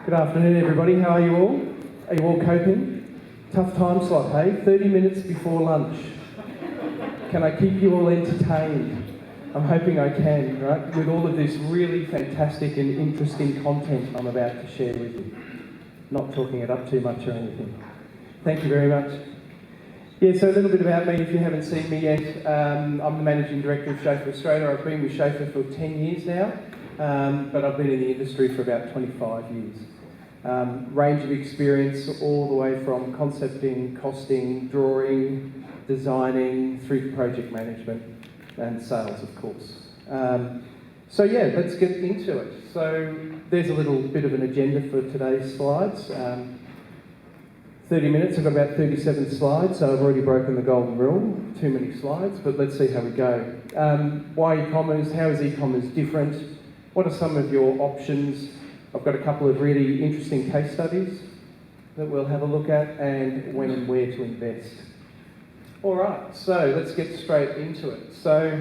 Good afternoon, everybody. How are you all? Are you all coping? Tough time slot, hey? 30 minutes before lunch. Can I keep you all entertained? I'm hoping I can, right? With all of this really fantastic and interesting content I'm about to share with you. Not talking it up too much or anything. Thank you very much. Yeah, so a little bit about me, if you haven't seen me yet. I'm the Managing Director of Chauffeur Australia. I've been with Chauffeur for 10 years now, but I've been in the industry for about 25 years. Range of experience all the way from concepting, costing, drawing, designing, through to project management and sales, of course. So yeah, let's get into it. So there's a little bit of an agenda for today's slides. 30 minutes, I've got about 37 slides, so I've already broken the golden rule. Too many slides, but let's see how we go. Why e-commerce? How is e-commerce different? What are some of your options? I've got a couple of really interesting case studies that we'll have a look at, and when and where to invest. All right, so let's get straight into it. So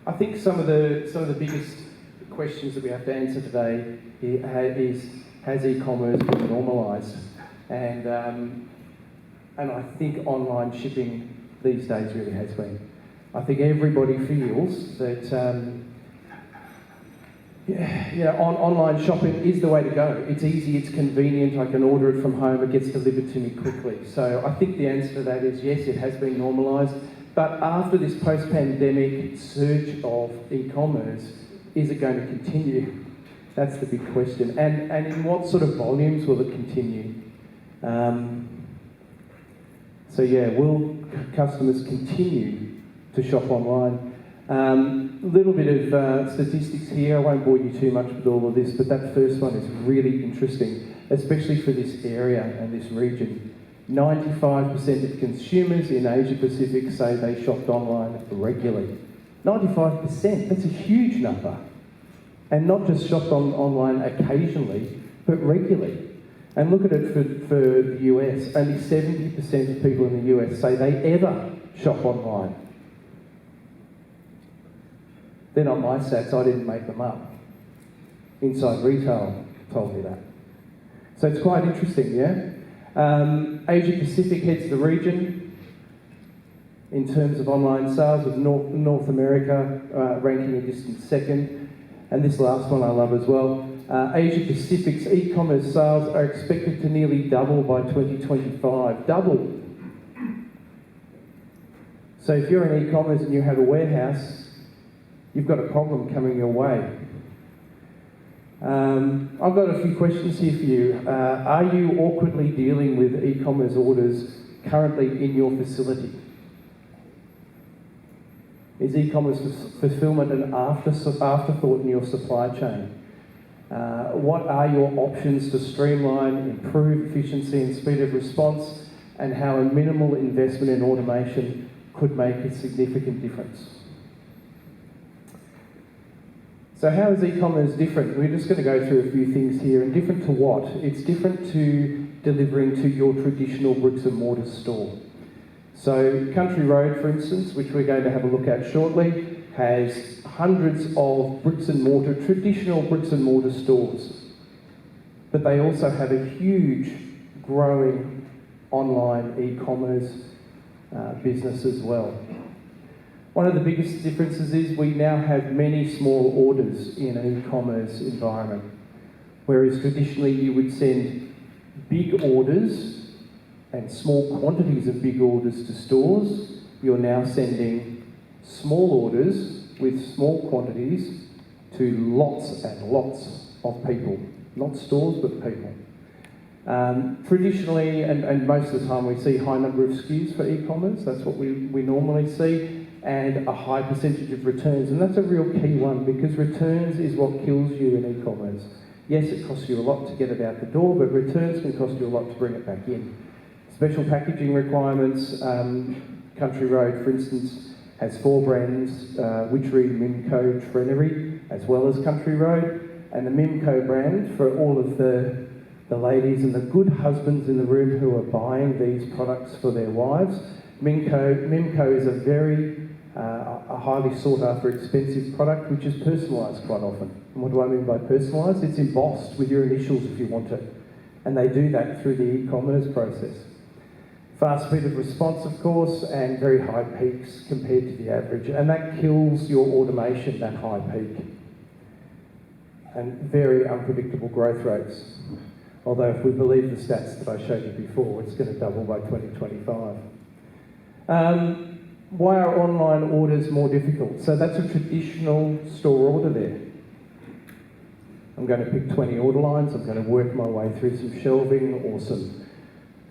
I think some of the biggest questions that we have to answer today is, has e-commerce been normalised? And I think online shipping these days really has been. I think everybody feels that online shopping is the way to go. It's easy, it's convenient, I can order it from home, it gets delivered to me quickly. So I think the answer to that is yes, it has been normalised. But after this post-pandemic surge of e-commerce, is it going to continue? That's the big question. And in what sort of volumes will it continue? So yeah, will customers continue to shop online? A little bit of statistics here. I won't bore you too much with all of this, but that first one is really interesting, especially for this area and this region. 95% of consumers in Asia Pacific say they shopped online regularly. 95%, that's a huge number. And not just shopped online occasionally, but regularly. And look at it for the US, only 70% of people in the US say they ever shop online. They're not my stats, I didn't make them up. Inside Retail told me that. So it's quite interesting, yeah? Asia Pacific heads the region in terms of online sales, with North America ranking a distant second. And this last one I love as well. Asia Pacific's e-commerce sales are expected to nearly double by 2025. Double! So if you're in e-commerce and you have a warehouse, you've got a problem coming your way. I've got a few questions here for you. Are you awkwardly dealing with e-commerce orders currently in your facility? Is e-commerce fulfilment an afterthought in your supply chain? What are your options to streamline, improve efficiency and speed of response, and how a minimal investment in automation could make a significant difference? So how is e-commerce different? We're just going to go through a few things here. And different to what? It's different to delivering to your traditional bricks and mortar store. So Country Road, for instance, which we're going to have a look at shortly, has hundreds of bricks and mortar, traditional bricks and mortar stores. But they also have a huge, growing online e-commerce business as well. One of the biggest differences is we now have many small orders in an e-commerce environment, whereas traditionally you would send big orders and small quantities of big orders to stores. You're now sending small orders with small quantities to lots and lots of people. Not stores, but people. Traditionally, and most of the time, we see high number of SKUs for e-commerce. That's what we normally see. And a high percentage of returns. And that's a real key one, because returns is what kills you in e-commerce. Yes, it costs you a lot to get it out the door, but returns can cost you a lot to bring it back in. Special packaging requirements. Country Road, for instance, has 4 brands, Witchery, Mimco, Trenery, as well as Country Road. And the Mimco brand, for all of the ladies and the good husbands in the room who are buying these products for their wives, Mimco is a very a highly sought after expensive product which is personalised quite often. And what do I mean by personalised? It's embossed with your initials if you want it. And they do that through the e-commerce process. Fast speed of response, of course, and very high peaks compared to the average. And that kills your automation, that high peak. And very unpredictable growth rates. Although if we believe the stats that I showed you before, it's going to double by 2025. Why are online orders more difficult? So that's a traditional store order there. I'm going to pick 20 order lines, I'm going to work my way through some shelving or some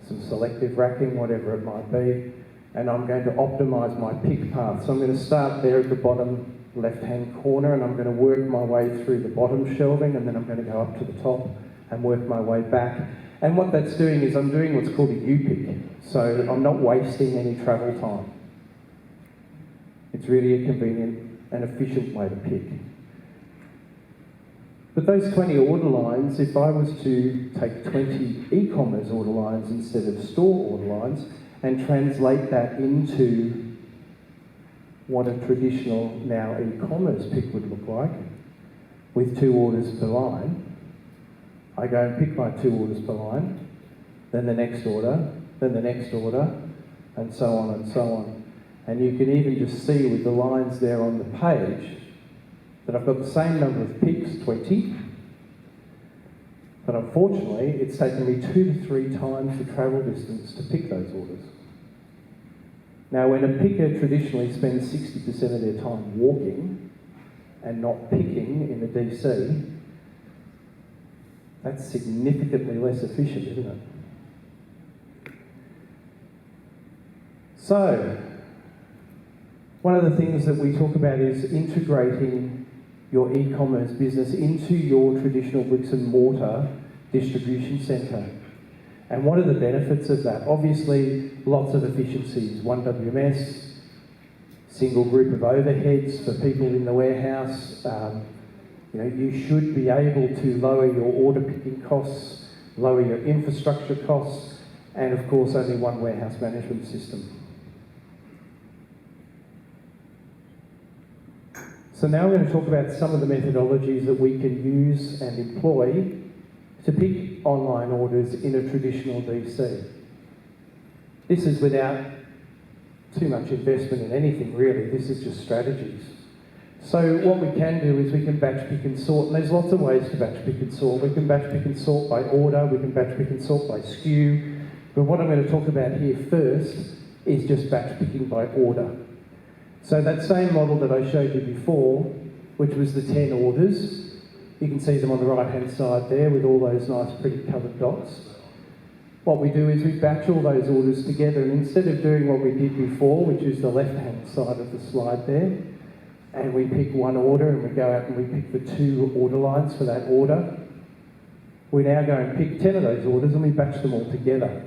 selective racking, whatever it might be, and I'm going to optimise my pick path. So I'm going to start there at the bottom left-hand corner and I'm going to work my way through the bottom shelving, and then I'm going to go up to the top and work my way back. And what that's doing is I'm doing what's called a U-pick. So I'm not wasting any travel time. It's really a convenient and efficient way to pick. But those 20 order lines, if I was to take 20 e-commerce order lines instead of store order lines and translate that into what a traditional now e-commerce pick would look like, with 2 orders per line, I go and pick my 2 orders per line, then the next order, then the next order, and so on and so on. And you can even just see with the lines there on the page that I've got the same number of picks, 20, but unfortunately it's taken me 2 to 3 times the travel distance to pick those orders. Now when a picker traditionally spends 60% of their time walking and not picking in the DC, that's significantly less efficient, isn't it? So, one of the things that we talk about is integrating your e-commerce business into your traditional bricks and mortar distribution centre. And what are the benefits of that? Obviously, lots of efficiencies. 1 WMS, single group of overheads for people in the warehouse. You should be able to lower your order picking costs, lower your infrastructure costs, and of course only one warehouse management system. So now we're going to talk about some of the methodologies that we can use and employ to pick online orders in a traditional DC. This is without too much investment in anything really, this is just strategies. So what we can do is we can batch pick and sort, and there's lots of ways to batch pick and sort. We can batch pick and sort by order, we can batch pick and sort by SKU, but what I'm going to talk about here first is just batch picking by order. So that same model that I showed you before, which was the 10 orders, you can see them on the right-hand side there with all those nice pretty coloured dots. What we do is we batch all those orders together, and instead of doing what we did before, which is the left-hand side of the slide there, and we pick one order and we go out and we pick the 2 order lines for that order, we now go and pick 10 of those orders and we batch them all together.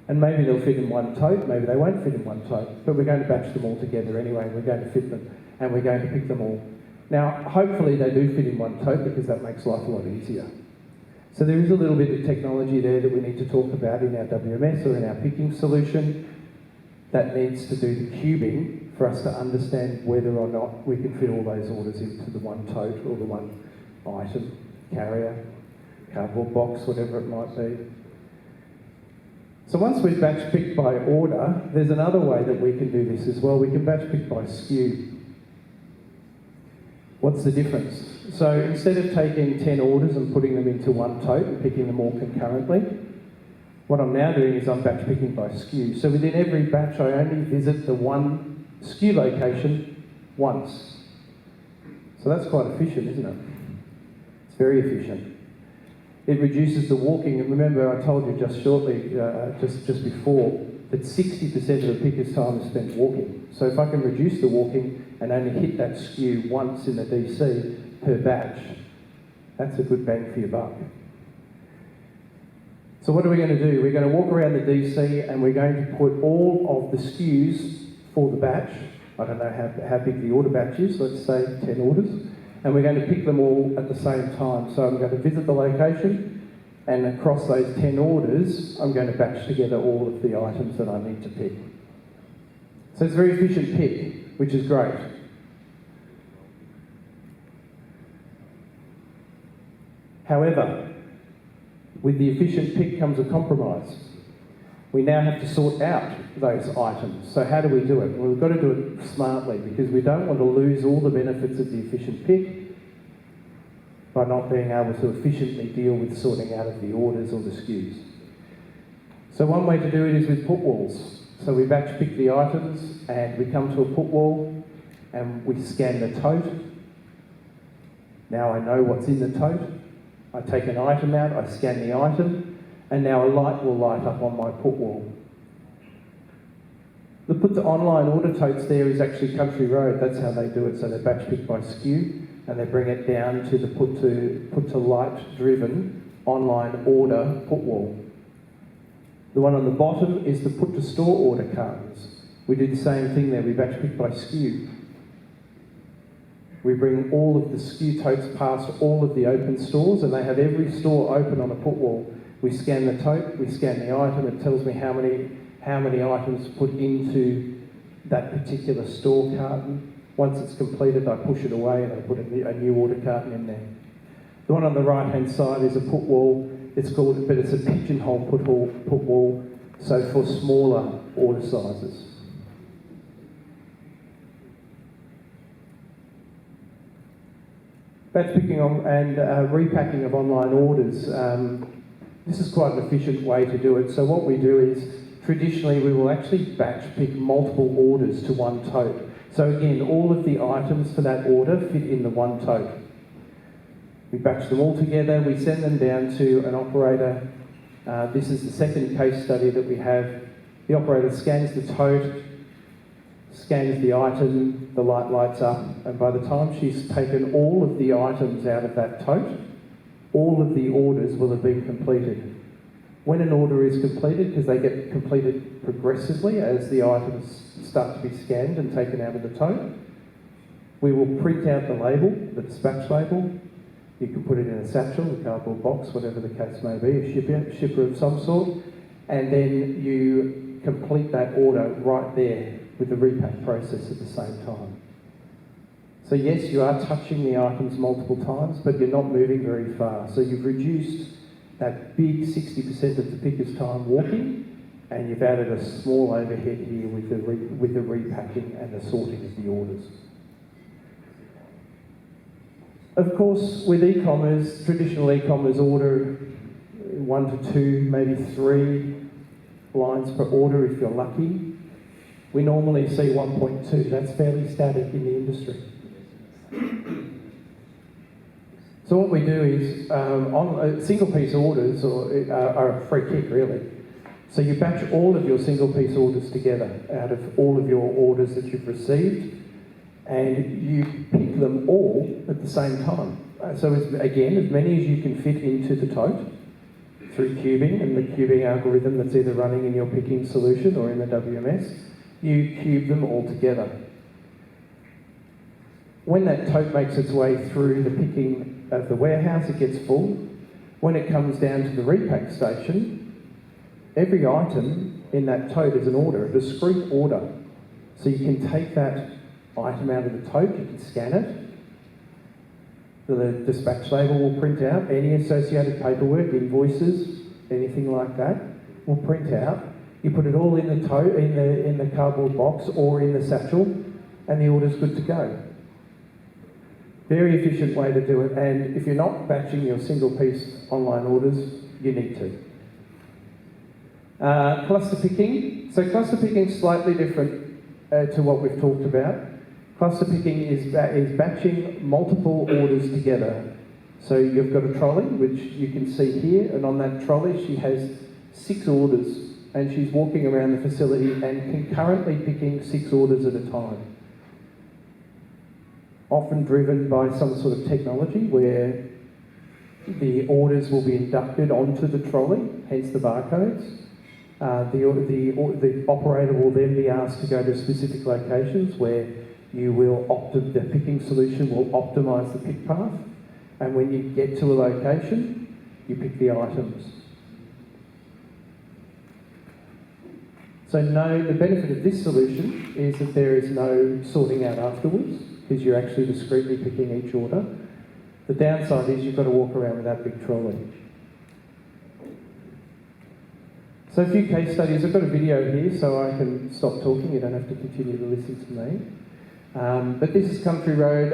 And maybe they'll fit in one tote, maybe they won't fit in one tote, but we're going to batch them all together anyway, and we're going to fit them, and we're going to pick them all. Now, hopefully they do fit in one tote because that makes life a lot easier. So there is a little bit of technology there that we need to talk about in our WMS or in our picking solution that needs to do the cubing for us to understand whether or not we can fit all those orders into the one tote or the one item, carrier, cardboard box, whatever it might be. So once we've batch picked by order, there's another way that we can do this as well. We can batch pick by SKU. What's the difference? So instead of taking 10 orders and putting them into one tote and picking them all concurrently, what I'm now doing is I'm batch picking by SKU. So within every batch, I only visit the one SKU location once. So that's quite efficient, isn't it? It's very efficient. It reduces the walking, and remember I told you just shortly, just before, that 60% of the picker's time is spent walking. So if I can reduce the walking and only hit that SKU once in the DC per batch, that's a good bang for your buck. So what are we going to do? We're going to walk around the DC and we're going to put all of the SKUs for the batch. I don't know how big the order batch is, let's say 10 orders. And we're going to pick them all at the same time. So I'm going to visit the location, and across those 10 orders, I'm going to batch together all of the items that I need to pick. So it's a very efficient pick, which is great. However, with the efficient pick comes a compromise. We now have to sort out those items. So how do we do it? Well, we've got to do it smartly because we don't want to lose all the benefits of the efficient pick by not being able to efficiently deal with sorting out of the orders or the SKUs. So one way to do it is with put walls. So we batch pick the items and we come to a put wall and we scan the tote. Now I know what's in the tote. I take an item out, I scan the item, and now a light will light up on my put wall. The put to online order totes there is actually Country Road. That's how they do it. So they batch pick by SKU and they bring it down to the put to light driven online order put wall. The one on the bottom is the put to store order cartons. We do the same thing there. We batch pick by SKU. We bring all of the SKU totes past all of the open stores, and they have every store open on a put wall. We scan the tote, we scan the item, it tells me how many items put into that particular store carton. Once it's completed, I push it away and I put a new order carton in there. The one on the right-hand side is a put wall. It's a pigeonhole put wall, so for smaller order sizes. Batch picking and repacking of online orders. This is quite an efficient way to do it. So what we do is, traditionally we will actually batch pick multiple orders to one tote. So again, all of the items for that order fit in the one tote. We batch them all together, we send them down to an operator. This is the second case study that we have. The operator scans the tote, scans the item, the light lights up, and by the time she's taken all of the items out of that tote, all of the orders will have been completed. When an order is completed, because they get completed progressively as the items start to be scanned and taken out of the tote, we will print out the label, the dispatch label. You can put it in a satchel, a cardboard box, whatever the case may be, a shipper of some sort, and then you complete that order right there with the repack process at the same time. So yes, you are touching the items multiple times, but you're not moving very far. So you've reduced that big 60% of the picker's time walking, and you've added a small overhead here with the repacking and the sorting of the orders. Of course, with e-commerce, traditional e-commerce order 1 to 2, maybe 3 lines per order if you're lucky. We normally see 1.2. That's fairly static in the industry. So what we do is, on single piece orders are a free kick really. So you batch all of your single piece orders together out of all of your orders that you've received, and you pick them all at the same time. So again, as many as you can fit into the tote through cubing and the cubing algorithm that's either running in your picking solution or in the WMS, you cube them all together. When that tote makes its way through the picking of the warehouse, it gets full. When it comes down to the repack station, every item in that tote is an order, a discrete order. So you can take that item out of the tote, you can scan it. The dispatch label will print out. Any associated paperwork, invoices, anything like that will print out. You put it all in the tote, in the cardboard box or in the satchel, and the order's good to go. Very efficient way to do it, and if you're not batching your single piece online orders, you need to. Cluster picking. So cluster picking is slightly different to what we've talked about. Cluster picking is batching multiple orders together. So you've got a trolley, which you can see here, and on that trolley she has 6 orders, and she's walking around the facility and concurrently picking 6 orders at a time. Often driven by some sort of technology where the orders will be inducted onto the trolley, hence the barcodes. The operator will then be asked to go to specific locations where the picking solution will optimise the pick path, and when you get to a location, you pick the items. So no, the benefit of this solution is that there is no sorting out afterwards, because you're actually discreetly picking each order. The downside is you've got to walk around with that big trolley. So a few case studies. I've got a video here, so I can stop talking. You don't have to continue to listen to me. But this is Country Road.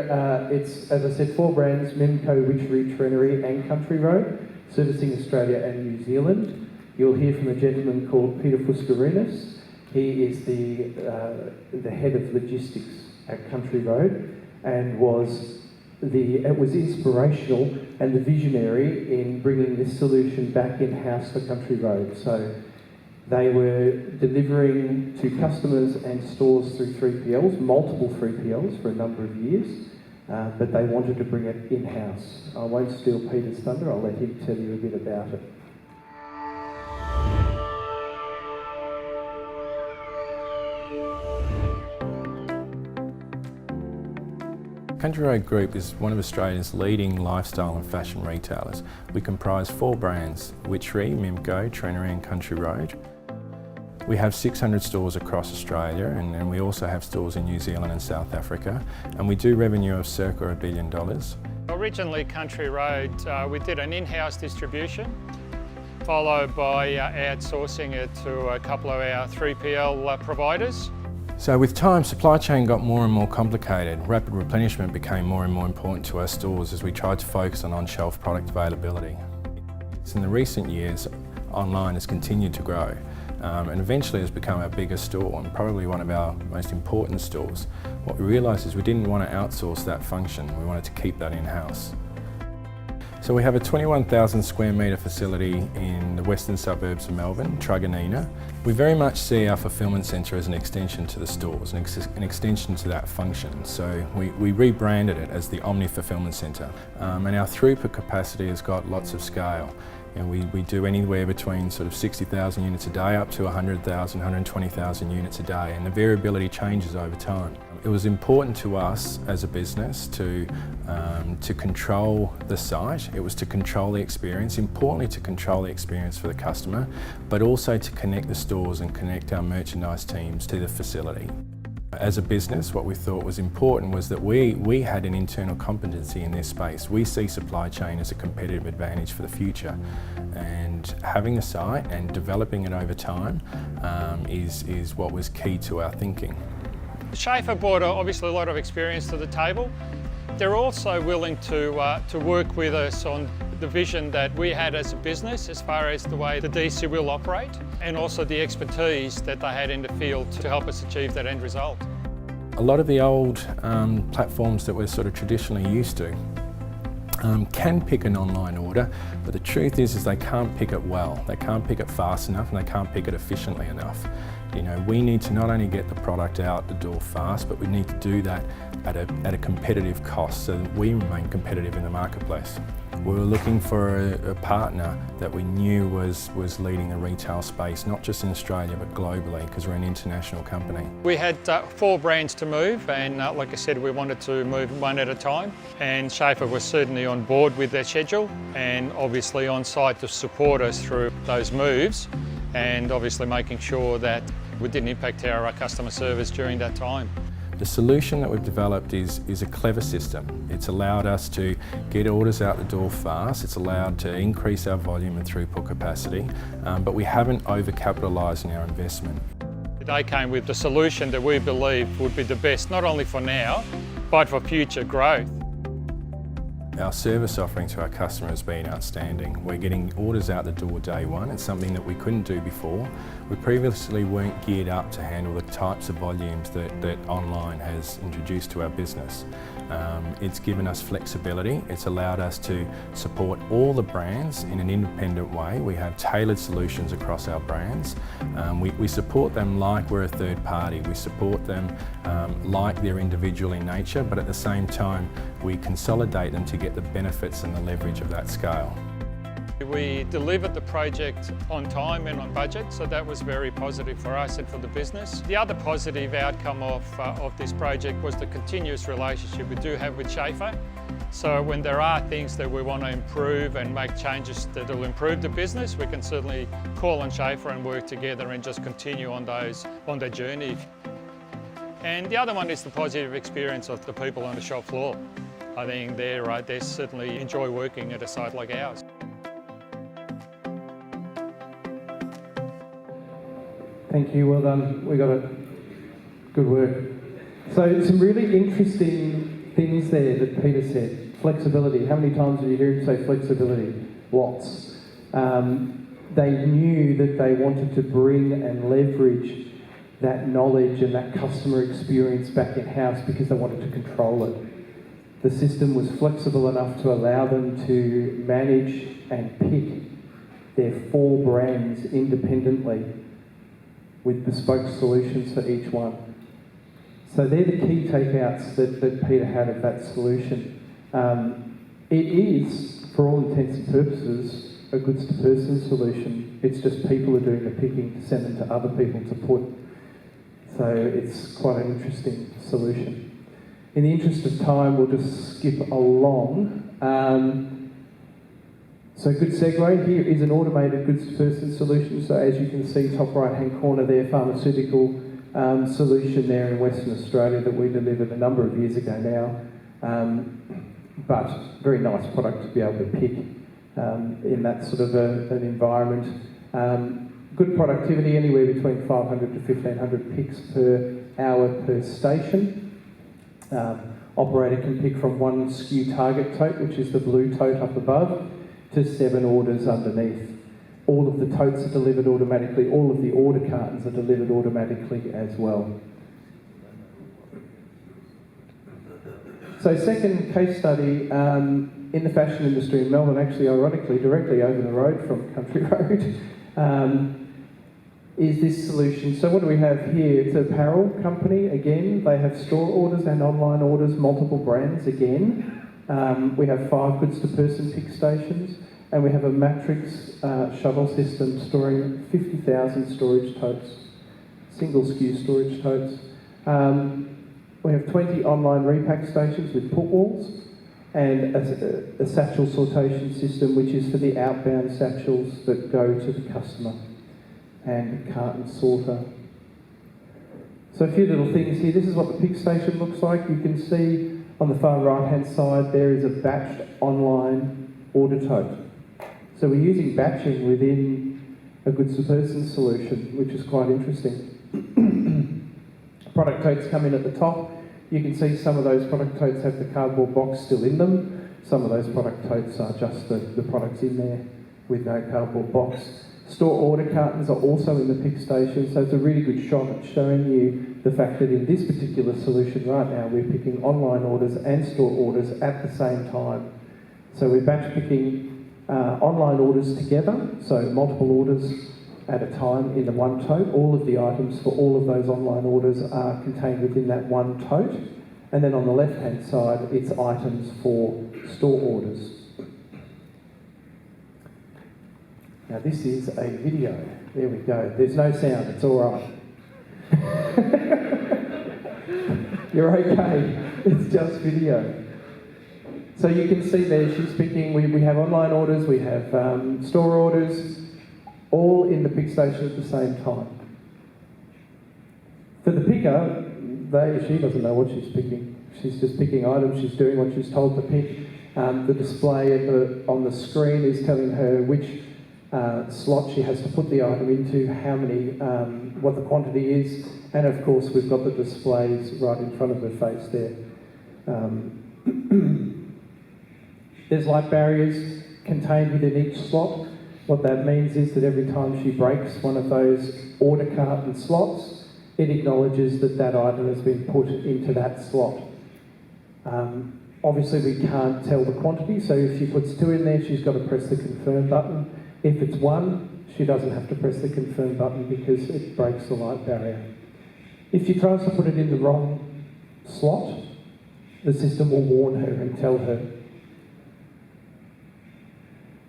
It's, as I said, 4 brands: Mimco, Witchery, Trenery and Country Road, servicing Australia and New Zealand. You'll hear from a gentleman called Peter Fuscarinas. He is the head of logistics at Country Road, and it was inspirational and the visionary in bringing this solution back in-house for Country Road. So they were delivering to customers and stores through 3PLs, multiple 3PLs for a number of years, but they wanted to bring it in-house. I won't steal Peter's thunder, I'll let him tell you a bit about it. Country Road Group is one of Australia's leading lifestyle and fashion retailers. We comprise 4 brands: Witchery, Mimco, Trenery and Country Road. We have 600 stores across Australia, and we also have stores in New Zealand and South Africa, and we do revenue of circa $1 billion. Originally Country Road, we did an in-house distribution, followed by outsourcing it to a couple of our 3PL providers. So with time, supply chain got more and more complicated. Rapid replenishment became more and more important to our stores as we tried to focus on-shelf product availability. In the recent years, online has continued to grow and eventually has become our biggest store and probably one of our most important stores. What we realised is we didn't want to outsource that function, we wanted to keep that in-house. So we have a 21,000 square metre facility in the western suburbs of Melbourne, Truganina. We very much see our fulfilment centre as an extension to the stores, an extension to that function. So we rebranded it as the Omni Fulfilment Centre. And our throughput capacity has got lots of scale. You know, we do anywhere between sort of 60,000 units a day up to 100,000, 120,000 units a day, and the variability changes over time. It was important to us as a business to control the site. It was to control the experience, importantly to control the experience for the customer, but also to connect the stores and connect our merchandise teams to the facility. As a business, what we thought was important was that we had an internal competency in this space. We see supply chain as a competitive advantage for the future, and having a site and developing it over time is what was key to our thinking. Schaefer brought obviously a lot of experience to the table. They're also willing to work with us on the vision that we had as a business as far as the way the DC will operate, and also the expertise that they had in the field to help us achieve that end result. A lot of the old platforms that we're sort of traditionally used to can pick an online order, but the truth is they can't pick it well. They can't pick it fast enough and they can't pick it efficiently enough. You know, we need to not only get the product out the door fast, but we need to do that at a competitive cost so that we remain competitive in the marketplace. We were looking for a partner that we knew was leading the retail space, not just in Australia but globally, because we're an international company. We had 4 brands to move, and like I said, we wanted to move one at a time, and Schaefer was certainly on board with their schedule and obviously on site to support us through those moves, and obviously making sure that we didn't impact our customer service during that time. The solution that we've developed is a clever system. It's allowed us to get orders out the door fast, it's allowed to increase our volume and throughput capacity, but we haven't over-capitalised in our investment. They came with the solution that we believe would be the best, not only for now, but for future growth. Our service offering to our customers has been outstanding. We're getting orders out the door day one. It's something that we couldn't do before. We previously weren't geared up to handle the types of volumes that online has introduced to our business. It's given us flexibility. It's allowed us to support all the brands in an independent way. We have tailored solutions across our brands. We support them like we're a third party. We support them like they're individual in nature, but at the same time, we consolidate them to get the benefits and the leverage of that scale. We delivered the project on time and on budget, so that was very positive for us and for the business. The other positive outcome of this project was the continuous relationship we do have with Schaefer. So when there are things that we want to improve and make changes that will improve the business, we can certainly call on Schaefer and work together and just continue on that journey. And the other one is the positive experience of the people on the shop floor. I think they certainly enjoy working at a site like ours. Thank you, well done. We got it. Good work. So some really interesting things there that Peter said. Flexibility. How many times did you hear him say flexibility? Lots. They knew that they wanted to bring and leverage that knowledge and that customer experience back in-house because they wanted to control it. The system was flexible enough to allow them to manage and pick their 4 brands independently with bespoke solutions for each one. So they're the key takeouts that Peter had of that solution. It is, for all intents and purposes, a goods-to-person solution. It's just people are doing the picking to send them to other people to put. So it's quite an interesting solution. In the interest of time, we'll just skip along. So good segue, here is an automated goods-to-person solution. So as you can see, top right-hand corner there, pharmaceutical solution there in Western Australia that we delivered a number of years ago now. But very nice product to be able to pick in that sort of an environment. Good productivity, anywhere between 500 to 1,500 picks per hour per station. Operator can pick from 1 SKU target tote, which is the blue tote up above, to 7 orders underneath. All of the totes are delivered automatically, all of the order cartons are delivered automatically as well. So second case study in the fashion industry in Melbourne, actually ironically directly over the road from Country Road, is this solution. So what do we have here? It's an apparel company again. They have store orders and online orders, multiple brands again. We have 5 goods-to-person pick stations, and we have a matrix shuttle system storing 50,000 storage totes, single SKU storage totes. We have 20 online repack stations with put walls, and a satchel sortation system, which is for the outbound satchels that go to the customer, and a carton sorter. So a few little things here. This is what the pick station looks like. You can see on the far right-hand side there is a batched online order tote. So we're using batching within a goods-to-person solution, which is quite interesting. Product totes come in at the top. You can see some of those product totes have the cardboard box still in them. Some of those product totes are just the products in there with no cardboard box. Store order cartons are also in the pick station, so it's a really good shot at showing you the fact that in this particular solution right now we're picking online orders and store orders at the same time. So we're batch picking online orders together, so multiple orders at a time in the one tote. All of the items for all of those online orders are contained within that one tote. And then on the left-hand side, it's items for store orders. Now this is a video. There we go. There's no sound, it's all right. You're okay, it's just video. So you can see there she's picking, we have online orders, we have store orders, all in the pick station at the same time. For the picker, she doesn't know what she's picking. She's just picking items, she's doing what she's told to pick. The display on the screen is telling her which slot she has to put the item into, how many, what the quantity is, and of course we've got the displays right in front of her face there. There's light barriers contained within each slot. What that means is that every time she breaks one of those order carton slots, it acknowledges that that item has been put into that slot. Obviously we can't tell the quantity, so if she puts 2 in there, she's got to press the confirm button. If it's 1, she doesn't have to press the confirm button because it breaks the light barrier. If she tries to put it in the wrong slot, the system will warn her and tell her.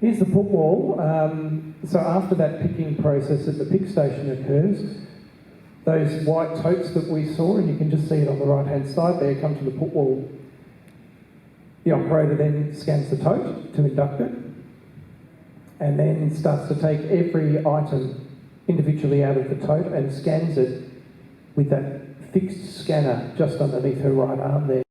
Here's the put wall. So after that picking process at the pick station occurs, those white totes that we saw, and you can just see it on the right-hand side there, come to the put wall. The operator then scans the tote to induct it, and then starts to take every item individually out of the tote and scans it with that fixed scanner just underneath her right arm there.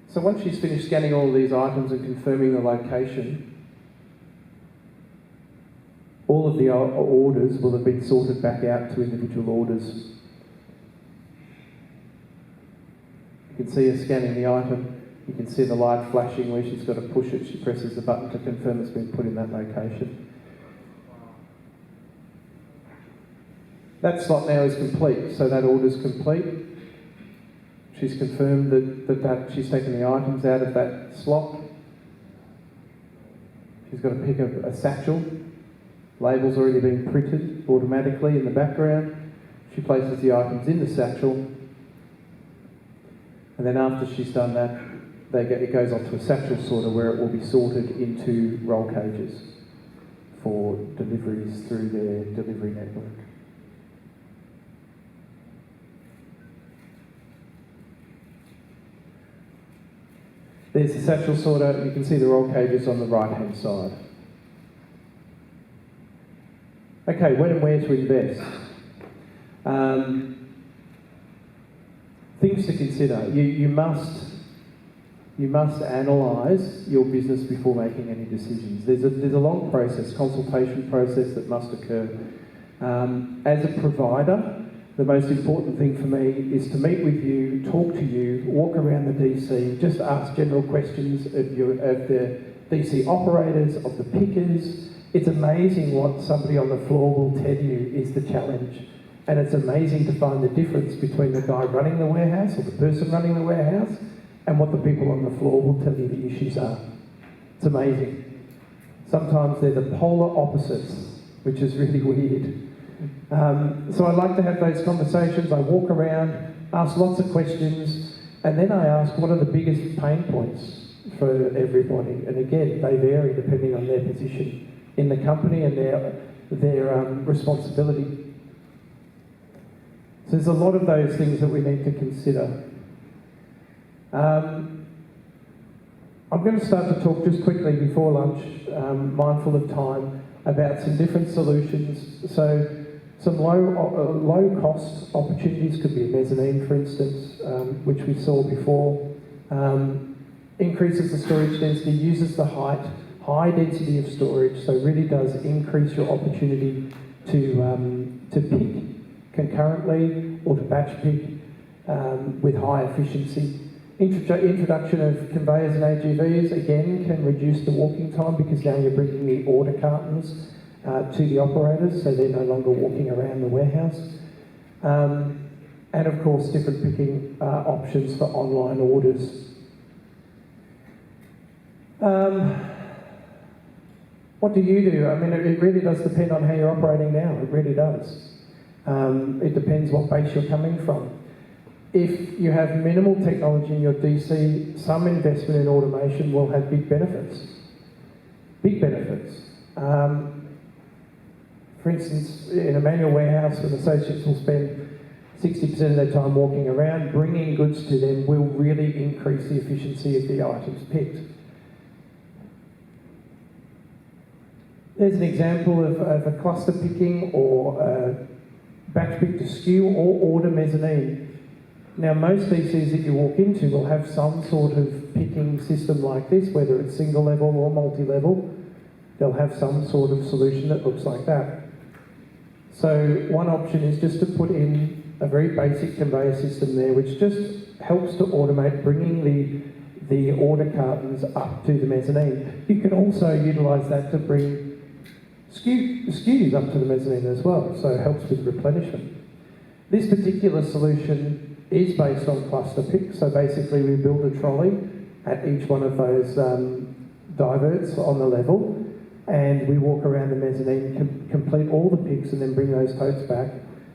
So once she's finished scanning all of these items and confirming the location, all of the orders will have been sorted back out to individual orders. You can see her scanning the item. You can see the light flashing where she's got to push it. She presses the button to confirm it's been put in that location. That slot now is complete, so that order's complete. She's confirmed that she's taken the items out of that slot. She's got to pick a satchel. Label's already been printed automatically in the background. She places the items in the satchel, and then after she's done that, it goes onto a satchel sorter where it will be sorted into roll cages for deliveries through their delivery network. There's the satchel sorter. You can see the roll cages on the right-hand side. Okay, when and where to invest. Things to consider. You must analyse your business before making any decisions. There's a long process, consultation process that must occur. As a provider, the most important thing for me is to meet with you, talk to you, walk around the DC, just ask general questions of the DC operators, of the pickers. It's amazing what somebody on the floor will tell you is the challenge. And it's amazing to find the difference between the guy running the warehouse or the person running the warehouse and what the people on the floor will tell you the issues are. It's amazing. Sometimes they're the polar opposites, which is really weird. So I like to have those conversations. I walk around, ask lots of questions, and then I ask what are the biggest pain points for everybody. And again, they vary depending on their position in the company and their responsibility. So there's a lot of those things that we need to consider. I'm going to start to talk just quickly before lunch, mindful of time, about some different solutions. So some low cost opportunities could be a mezzanine, for instance, which we saw before. Increases the storage density, uses the high density of storage, so really does increase your opportunity to pick concurrently or to batch pick with high efficiency. Introduction of conveyors and AGVs, again, can reduce the walking time because now you're bringing the order cartons to the operators, so they're no longer walking around the warehouse. And of course, different picking options for online orders. What do you do? I mean, it really does depend on how you're operating now. It really does. It depends what base you're coming from. If you have minimal technology in your DC, some investment in automation will have big benefits. Big benefits. For instance, in a manual warehouse, when associates will spend 60% of their time walking around, bringing goods to them will really increase the efficiency of the items picked. There's an example of a cluster picking or a batch pick to SKU or order mezzanine. Now, most DCs that you walk into will have some sort of picking system like this, whether it's single level or multi-level. They'll have some sort of solution that looks like that. So one option is just to put in a very basic conveyor system there, which just helps to automate bringing the order cartons up to the mezzanine. You can also utilise that to bring SKUs up to the mezzanine as well, so it helps with replenishment. This particular solution is based on cluster pick, so basically we build a trolley at each one of those diverts on the level, and we walk around the mezzanine, complete all the picks, and then bring those totes back,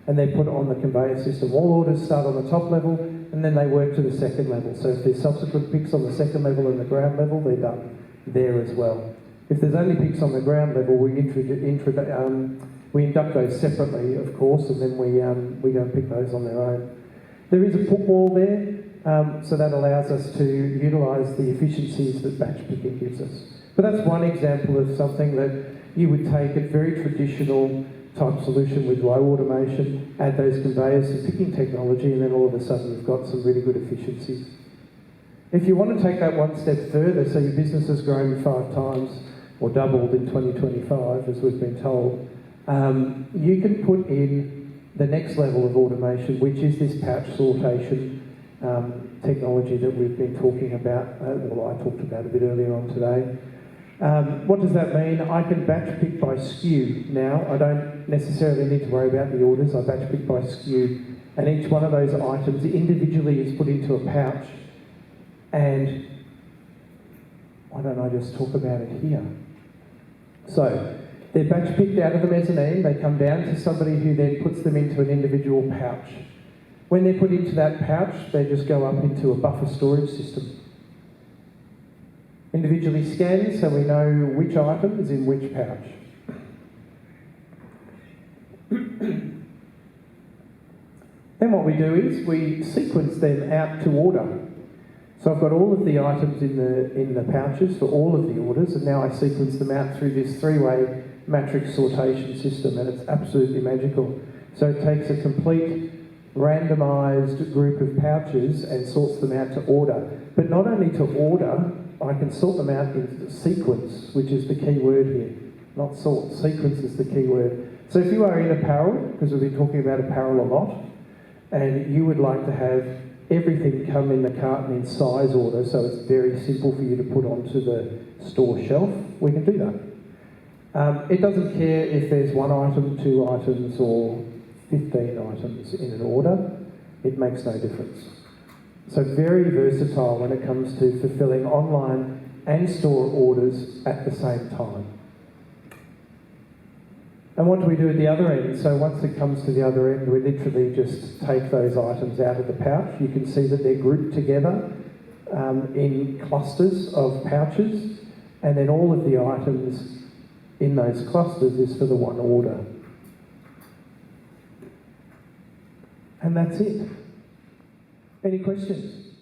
and they put it on the conveyor system. All orders start on the top level, and then they work to the second level. So if there's subsequent picks on the second level and the ground level, they're done there as well. If there's only picks on the ground level, we induct those separately, of course, and then we go and pick those on their own. There is a footwall there, so that allows us to utilise the efficiencies that batch picking gives us. But that's one example of something that you would take a very traditional type solution with low automation, add those conveyors to picking technology, and then all of a sudden you've got some really good efficiencies. If you want to take that one step further, so your business has grown 5 times or doubled in 2025, as we've been told, you can put in the next level of automation, which is this pouch sortation technology that we've been talking about, well, I talked about a bit earlier on today. What does that mean? I can batch pick by SKU now. I don't necessarily need to worry about the orders. I batch pick by SKU, and each one of those items individually is put into a pouch. And why don't I just talk about it here? So, they're batch picked out of the mezzanine, they come down to somebody who then puts them into an individual pouch. When they're put into that pouch, they just go up into a buffer storage system. Individually scanned, so we know which item is in which pouch. Then what we do is we sequence them out to order. So I've got all of the items in the pouches for all of the orders, and now I sequence them out through this 3-way matrix sortation system, and it's absolutely magical. So it takes a complete randomised group of pouches and sorts them out to order. But not only to order, I can sort them out in sequence, which is the key word here. Not sort, sequence is the key word. So if you are in apparel, because we've been talking about apparel a lot, and you would like to have everything come in the carton in size order, so it's very simple for you to put onto the store shelf, we can do that. It doesn't care if there's 1 item, 2 items, or 15 items in an order. It makes no difference. So very versatile when it comes to fulfilling online and store orders at the same time. And what do we do at the other end? So once it comes to the other end, we literally just take those items out of the pouch. You can see that they're grouped together in clusters of pouches, and then all of the items in those clusters is for the one order. And that's it. Any questions?